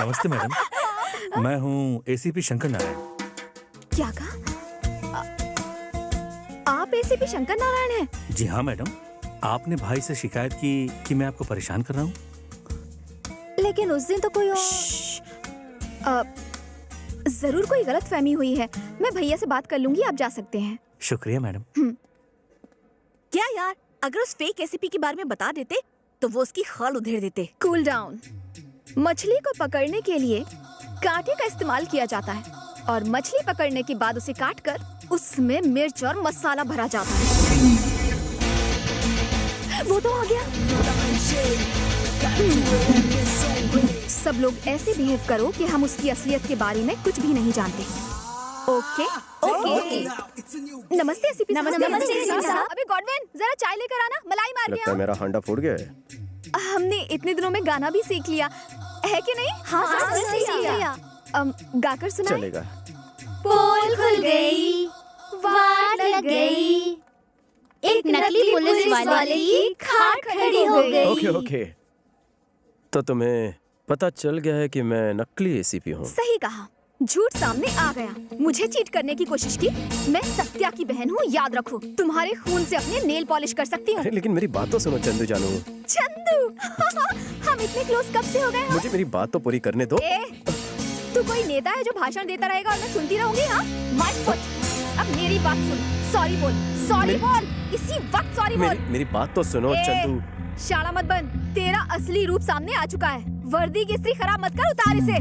नमस्ते मैडम, मैं हूँ एसीपी शंकर नारायण। क्या कहा? आप एसीपी शंकर नारायण हैं? जी हाँ मैडम, आपने भाई से शिकायत की कि मैं आपको परेशान कर रहा हूँ। लेकिन उस दिन तो कोई और जरूर कोई गलतफहमी हुई है। मैं भैया से बात कर लूंगी, आप जा सकते हैं। शुक्रिया मैडम। क्या यार, अगर उस फेक एसीपी के बारे में बता देते तो वो उसकी खाल उधेड़ देते। Cool down. मछली को पकड़ने के लिए कांटे का इस्तेमाल किया जाता है और मछली पकड़ने के बाद उसे काटकर उसमें मिर्च और मसाला भरा जाता है। वो तो आ गया। सब लोग ऐसे बिहेव करो कि हम उसकी असलियत के बारे में कुछ भी नहीं जानते। Okay okay. नमस्ते एसीपी साहब। नमस्ते साहब। अबे गॉडविन, जरा चाय लेकर आना, मलाई मार लगता के है मेरा हांडा फूट गया है। हमने इतने दिनों में गाना भी सीख लिया है कि नहीं? हाँ, सीख लिया। गाकर सुनाएं। चलेगा। पोल खुल गई, वाट लग गई, एक नकली पुलिस वाले की खाट खड़ी हो गई। Okay okay. तो तुम्हें पता चल गया है कि मैं नकली एसीपी हूँ। सही कहा, झूठ सामने आ गया। मुझे चीट करने की कोशिश की। मैं सत्या की बहन हूँ, याद रखो। तुम्हारे खून से अपने नेल पॉलिश कर सकती हूँ। अरे लेकिन मेरी बात तो सुनो चंदू जानू। चंदू हम इतने क्लोज कब से हो गए? मुझे मेरी बात तो पूरी करने दो। तू कोई नेता है जो भाषण देता रहेगा और मैं सुनती रहूंगी? हाँ, माय फुट। अब मेरी बात सुन। सॉरी बोल, सॉरी बोल, इसी वक्त सॉरी बोल। मेरी बात तो सुनो चंदू। शाला मत बन, तेरा असली रूप सामने आ चुका है। वर्दी की इस्त्री खराब मत कर, उतार इसे।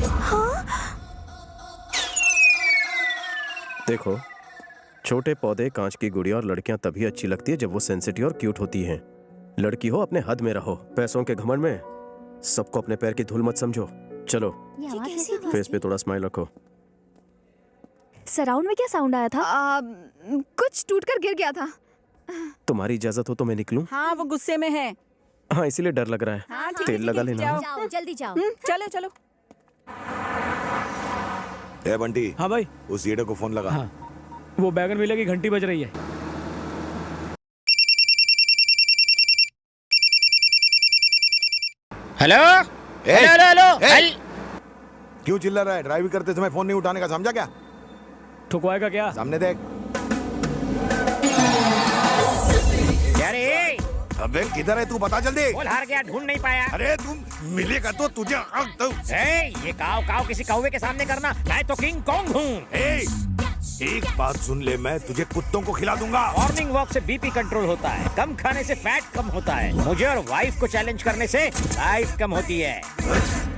हाँ? देखो, छोटे पौधे, कांच की गुड़िया और लड़कियां तभी अच्छी लगती है जब वो सेंसिटिव और क्यूट होती हैं। लड़की हो अपने हद में रहो, पैसों के घमंड में सबको अपने पैर की धूल मत समझो। चलो फेस पे थोड़ा स्माइल रखो। सराउंड में क्या साउंड आया था? कुछ टूटकर गिर गया था। तुम्हारी इजाजत हो तो मैं निकलूं? हाँ, वो गुस्से में है। हाँ, इसीलिए डर लग रहा है। हाँ, ठीक तेल लगा लेना। जाओ जल्दी जाओ। चलो चलो। ए बंटी। हाँ भाई। उस ईडे को फोन लगा। हाँ, वो बैगन विले की घंटी बज रही है। हेलो ए, हेलो हेलो ए, हेल क्यों चिल्ला रहा है? ड्राइव करते समय फोन नहीं उठाने का, समझा क्या? ठुकवाएगा क्या? सामने देख। अरे अबे किधर है तू, बता जल्दी। बोल, हार गया, ढूंढ नहीं पाया। अरे तुम मिलेगा तो तुझे ये काव काव किसी कौवे के सामने करना। मैं तो किंग कॉन्ग हूँ। एक बात सुन ले, मैं तुझे कुत्तों को खिला दूंगा। मॉर्निंग वॉक से बीपी कंट्रोल होता है, कम खाने से फैट कम होता है, मुझे और वाइफ को चैलेंज करने से लाइफ कम होती है।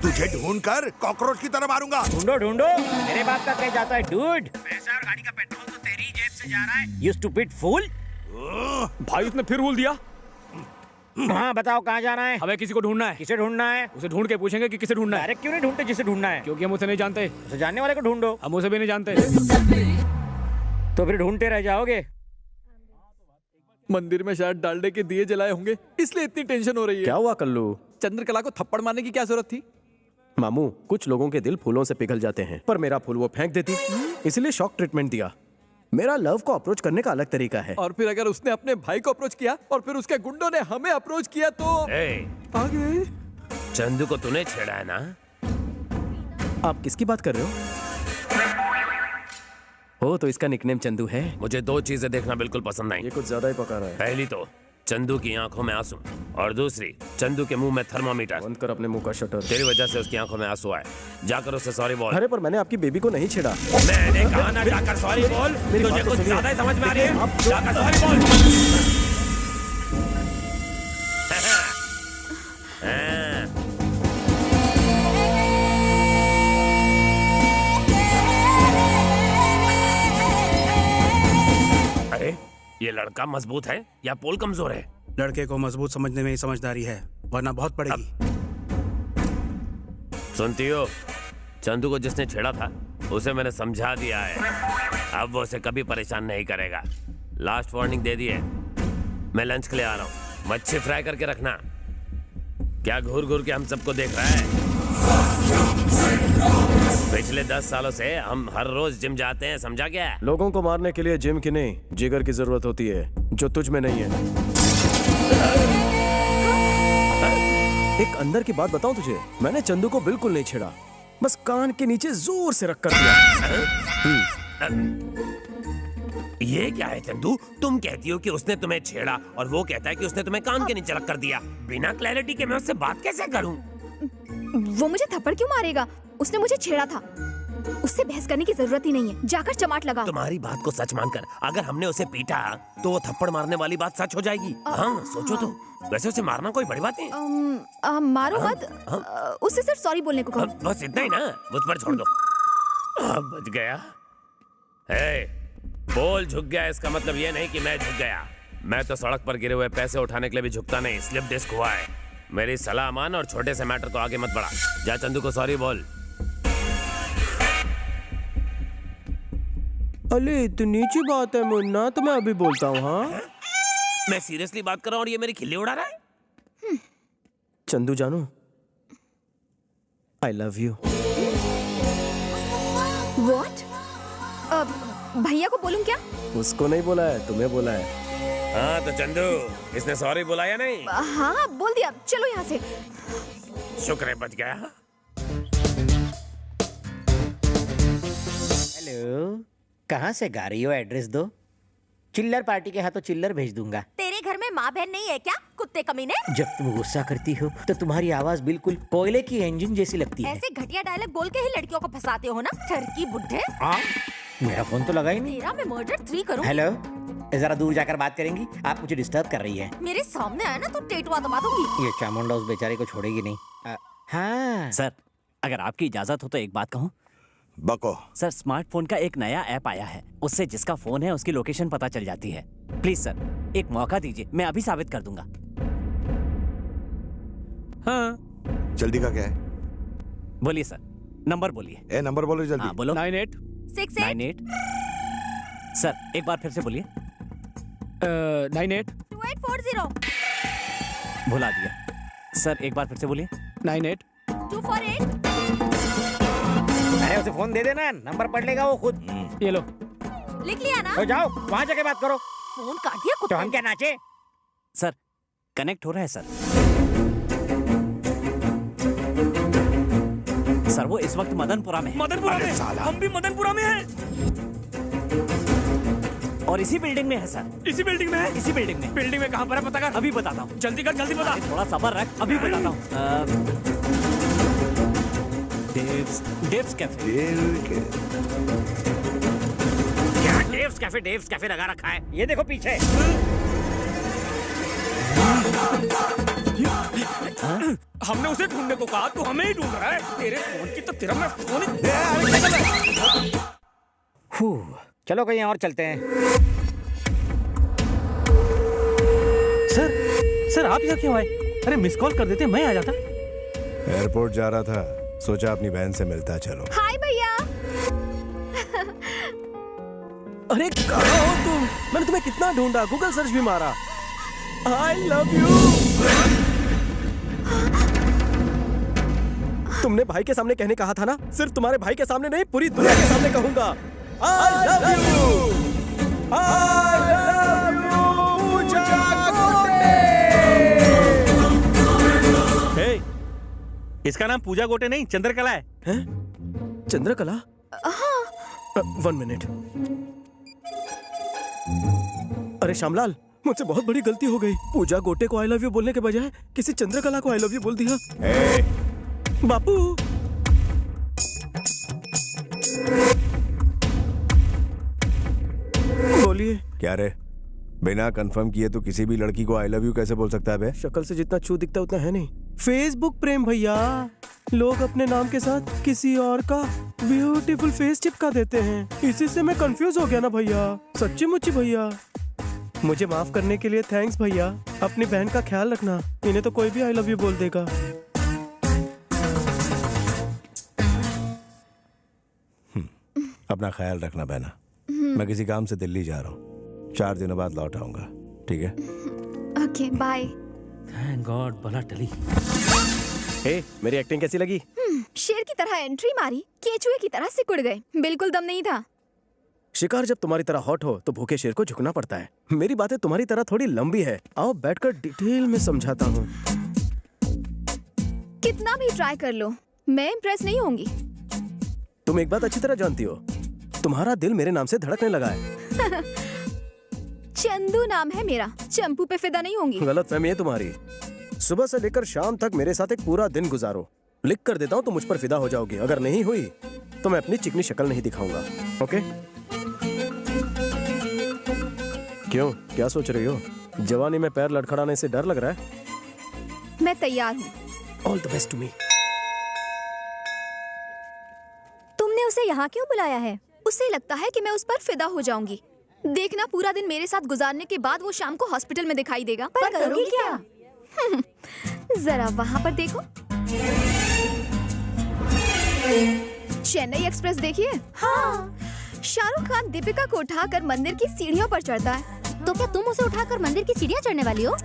तुझे ढूंढ कर कॉकरोच की तरह मारूंगा। ढूंढो ढूंढो, मेरे बात का कह जाता है डूड। पैसा और गाड़ी का पेट्रोल तो तेरी जेब से जा रहा है, यू स्टूपिड फूल। भाई उसने फिर भूल दिया। हाँ बताओ, कहाँ जाना है? हमें किसी को ढूंढना है। किसे ढूंढना है? उसे ढूंढ के पूछेंगे कि किसे ढूंढना है। डायरेक्ट क्यों नहीं ढूंढते जिसे ढूंढना है? क्योंकि हम उसे नहीं जानते। उसे जानने वाले को ढूंढो। हम उसे भी नहीं जानते। तो फिर ढूंढते रह जाओगे। मंदिर में शायद डालडे के दिए जलाए होंगे, इसलिए इतनी टेंशन हो रही है। क्या हुआ कल्लू? चंद्रकला को थप्पड़ मारने की क्या जरूरत थी? मामू, कुछ लोगों के दिल फूलों से पिघल जाते हैं, पर मेरा फूल वो फेंक देती, इसलिए शॉक ट्रीटमेंट दिया। मेरा लव को अप्रोच करने का अलग तरीका है। और फिर अगर उसने अपने भाई को अप्रोच किया और फिर उसके गुंडों ने हमें अप्रोच किया तो आगे। चंदू को तूने छेड़ा है ना? आप किसकी बात कर रहे हो? ओ, तो इसका निकनेम चंदू है। मुझे दो चीजें देखना बिल्कुल पसंद नहीं। ये कुछ ज्यादा ही पका रहा है। पहली तो चंदू की आंखों में आंसू, और दूसरी चंदू के मुंह में थर्मामीटर। बंद कर अपने मुंह का शटर। तेरी वजह से उसकी आंखों में आंसू आए। जाकर उससे सॉरी बोल। अरे पर मैंने आपकी बेबी को नहीं छेड़ा। मैंने कहा ना, जाकर सॉरी बोल। मेरी तुझे बात तो कुछ सुनिए। ज्यादा ही समझ में आ रही है। आप जाकर सॉरी बोल। अरे ये लड़का मजबूत है या पोल कमजोर है? लड़के को मजबूत समझने में ही समझदारी है, वरना बहुत पड़ेगी। सुनती हो, चंदू को जिसने छेड़ा था उसे मैंने समझा दिया है। अब वो उसे कभी परेशान नहीं करेगा। लास्ट वार्निंग दे दी है। मैं लंच के लिए आ रहा हूँ, मच्छी फ्राई करके रखना। क्या घूर घूर के हम सबको देख रहा है? पिछले 10 सालों से हम हर रोज जिम जाते हैं, समझा क्या? लोगों को मारने के लिए जिम की नहीं, जिगर की जरूरत होती है, जो तुझ में नहीं है। एक अंदर की बात बताऊं तुझे, मैंने चंदू को बिल्कुल नहीं छेड़ा, बस कान के नीचे जोर से रख कर दिया। ये क्या है चंदू? तुम कहती हो कि उसने तुम्हें छेड़ा और वो कहता है कि उसने तुम्हें कान के नीचे रख कर दिया। बिना क्लैरिटी के मैं उससे बात कैसे करूं? वो मुझे थप्पड़ क्यों मारेगा? उसने मुझे छेड़ा था। उससे बहस करने की जरूरत ही नहीं है, जाकर चमाट लगा। तुम्हारी बात को सच मानकर अगर हमने उसे पीटा तो वो थप्पड़ मारने वाली बात सच हो जाएगी। हाँ सोचो तो। वैसे उसे मारना कोई बड़ी बात नहीं। मारो मत। उससे सिर्फ सॉरी बोलने को कहो। बस इतना ही ना, मुझ पर छोड़ दो। बच गया। बोल झुक गया इसका मतलब ये नहीं कि मैं झुक गया। मैं तो सड़क पर गिरे हुए पैसे उठाने के लिए भी झुकता नहीं। स्लिप डिस्क हुआ है। मेरी सलाह मान और छोटे से मैटर को आगे मत बढ़ा। जा चंदू को सॉरी बोल। अरे इतनी सी बात है मुन्ना, तो मैं अभी बोलता हूँ। हाँ मैं सीरियसली बात कर रहा हूँ और ये मेरी खिल्ली उड़ा रहा है। चंदू जानू, आई लव यू। What? भैया को बोलूं क्या? उसको नहीं बोला है, तुम्हें बोला है। हाँ तो चंदू, इसने सॉरी बोला या नहीं? हाँ बोल दिया। चलो यहाँ से। शुक्र है बच गया। हेलो, कहाँ से गा रही हो? एड्रेस दो। चिल्लर पार्टी के हाथों चिल्लर भेज दूंगा। तेरे घर में माँ बहन नहीं है क्या, कुत्ते कमीने? जब तुम गुस्सा करती हो तो तुम्हारी आवाज बिल्कुल कोयले की इंजन जैसी लगती है। ऐसे घटिया डायलॉग बोल के ही लड़कियों को फंसाते हो ना, ठरकी बुड्ढे। मेरा फोन तो लगा ही नहीं। तेरा मैं मर्डर 3 करूँ। हेलो, जरा दूर जाकर बात करेंगी? आप मुझे डिस्टर्ब कर रही है। मेरे सामने आया ना तो टेटुआ दबा दूंगी। ये चामुंडा उस बेचारे को छोड़ेगी नहीं। हाँ सर, अगर आपकी इजाजत हो तो एक बात कहूँ। बको। सर, स्मार्टफोन का एक नया ऐप आया है, उससे जिसका फोन है उसकी लोकेशन पता चल जाती है। प्लीज सर, एक मौका दीजिए, मैं अभी साबित कर दूंगा। हाँ जल्दी का क्या है? बोलिए सर, नंबर बोलिए। ए नंबर बोलो जल्दी। हाँ बोलो। 98 सर एक बार फिर से बोलिए। 2840 भुला दिया। सर एक बार फिर से बोलिए। 248। अरे उसे फोन दे देना, नंबर पढ़ लेगा वो खुद। ये लो। लिख लिया ना? तो जाओ वहाँ जाके बात करो। फोन काट दिया तो कुत्ते हम ने। क्या नाचे? सर कनेक्ट हो रहा है सर। सर वो इस वक्त मदनपुरा में है। मदनपुरा में? साला। हम भी मदनपुरा में हैं। और इसी बिल्डिंग में है सर। इसी बिल्डिंग में है? इसी बिल्डिंग में। बिल्डिंग में कहाँ पर है पता कर। अभी बताता हूँ। जल्दी कर, जल्दी बता। थोड़ा सब्र रख, अभी बताता हूँ। डेव्स कैफे। क्या डेव्स कैफे लगा रखा है? ये देखो पीछे। हमने उसे ढूंढने को कहा, तो हमें ही ढूंढ रहा है। तेरे फोन की तो तेरा मैं फोन चलो कहीं और चलते हैं। सर आप यहाँ क्यों आए? अरे मिस कॉल कर देते, मैं आ जाता। एयरपोर्ट जा रहा था, सोचा अपनी बहन से मिलता चलो। हाय भैया। अरे कहाँ हो तुम? मैंने तुम्हें कितना ढूंढा, गूगल सर्च भी मारा। आई लव यू। तुमने भाई के सामने कहने कहा था ना? सिर्फ तुम्हारे भाई के सामने नहीं, पूरी दुनिया के सामने कहूंगा। I love you. I love you Pooja Gote. Hey, इसका नाम पूजा गोटे नहीं, चंद्रकला है। चंद्रकला? 1 मिनट। अरे श्यामलाल, मुझसे बहुत बड़ी गलती हो गई। पूजा गोटे को आई लव यू बोलने के बजाय किसी चंद्रकला को आई लव यू बोल दिया। बापू। बोलिए। क्या रे, बिना कंफर्म किए तो किसी भी लड़की को आई लव यू कैसे बोल सकता है बे? शक्ल से जितना छू दिखता उतना है नहीं। फेसबुक प्रेम भैया, लोग अपने नाम के साथ किसी और का ब्यूटीफुल फेस चिपका देते हैं। इसी से मैं कंफ्यूज हो गया ना भैया। सच्ची मुच्ची भैया, मुझे माफ करने के लिए थैंक्स भैया। अपनी बहन का ख्याल रखना, इन्हें तो कोई भी आई लव यू बोल देगा। अपना ख्याल रखना बहना। मैं किसी काम से दिल्ली जा रहा हूँ, 4 दिनों बाद लौट आऊंगा, ठीक है? Okay bye. थैंक गॉड भला टली। हे, मेरी एक्टिंग कैसी लगी? शेर की तरह एंट्री मारी, केचुए की तरह सिकुड़ गए। बिल्कुल दम नहीं था। शिकार जब तुम्हारी तरह हॉट हो तो भूखे शेर को झुकना पड़ता है। मेरी बातें तुम्हारी तरह थोड़ी लंबी है, आओ बैठकर डिटेल में समझाता हूँ। कितना भी ट्राई कर लो, मैं इम्प्रेस नहीं होंगी। तुम एक बात अच्छी तरह जानती हो, तुम्हारा दिल मेरे नाम से धड़कने लगा है। चंदू नाम है मेरा, चंपू पे फिदा नहीं होंगी। गलत फहमी है तुम्हारी। सुबह से लेकर शाम तक मेरे साथ एक पूरा दिन गुजारो, लिख कर देता हूँ तो मुझ पर फिदा हो जाओगी। अगर नहीं हुई तो मैं अपनी चिकनी शक्ल नहीं दिखाऊंगा। ओके? क्यों, क्या सोच रही हो? जवानी में पैर लड़खड़ाने से डर लग रहा है? मैं तैयार हूँ। All the best to me. तुमने उसे यहाँ क्यों बुलाया है? उसे लगता है कि मैं उस पर फिदा हो जाऊंगी। देखना, पूरा दिन मेरे साथ गुजारने के बाद वो शाम को हॉस्पिटल में दिखाई देगा। पर करोगी क्या? जरा वहाँ पर देखो। चेन्नई एक्सप्रेस देखिए। हाँ। शाहरुख खान दीपिका को उठाकर मंदिर की सीढ़ियों पर चढ़ता है। तो क्या तुम उसे उठाकर मंदिर की सीढ़ियाँ चढ़ने वाली हो?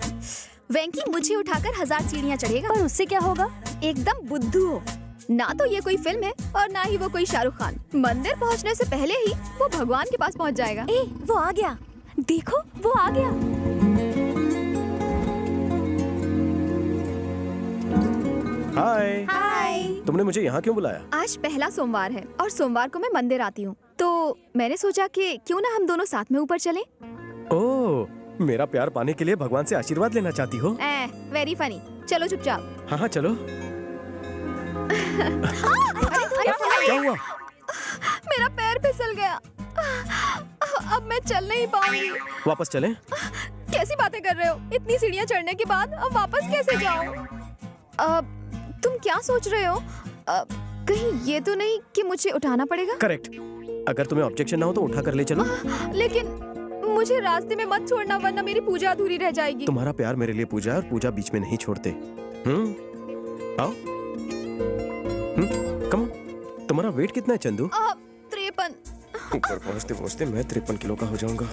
वेंकी मुझे उठाकर 1000 सीढ़ियाँ चढ़ेगा। पर उससे क्या होगा? एकदम बुद्धू हो। ना तो ये कोई फिल्म है और ना ही वो कोई शाहरुख खान। मंदिर पहुंचने से पहले ही वो भगवान के पास पहुंच जाएगा। ए, वो आ गया। देखो, वो आ गया। हाय। हाय। तुमने मुझे यहाँ क्यों बुलाया? आज पहला सोमवार है और सोमवार को मैं मंदिर आती हूँ, तो मैंने सोचा कि क्यों ना हम दोनों साथ में ऊपर चलें। ओह, मेरा प्यार पाने के लिए भगवान से आशीर्वाद लेना चाहती हो? Very funny. चलो चुपचाप। हाँ हाँ चलो। क्या हुआ? मेरा पैर फिसल गया। अब मैं चल नहीं पाऊंगी। वापस चलें? कैसी बातें कर रहे हो? इतनी सीढ़ियाँ चढ़ने के बाद अब वापस कैसे जाऊं? तुम क्या सोच रहे हो? कहीं ये तो नहीं कि मुझे उठाना पड़ेगा? करेक्ट। अगर तुम्हें ऑब्जेक्शन ना हो तो उठा कर ले चलो। लेकिन मुझे रास्ते में मत छोड़ना, वरना मेरी पूजा अधूरी रह जाएगी। तुम्हारा प्यार मेरे लिए पूजा है और पूजा बीच में नहीं छोड़ते। आओ। Come on. तुम्हारा वेट कितना है चंदू? 53। ऊपर पहुंचते पहुंचते मैं 53 किलो का हो जाऊंगा।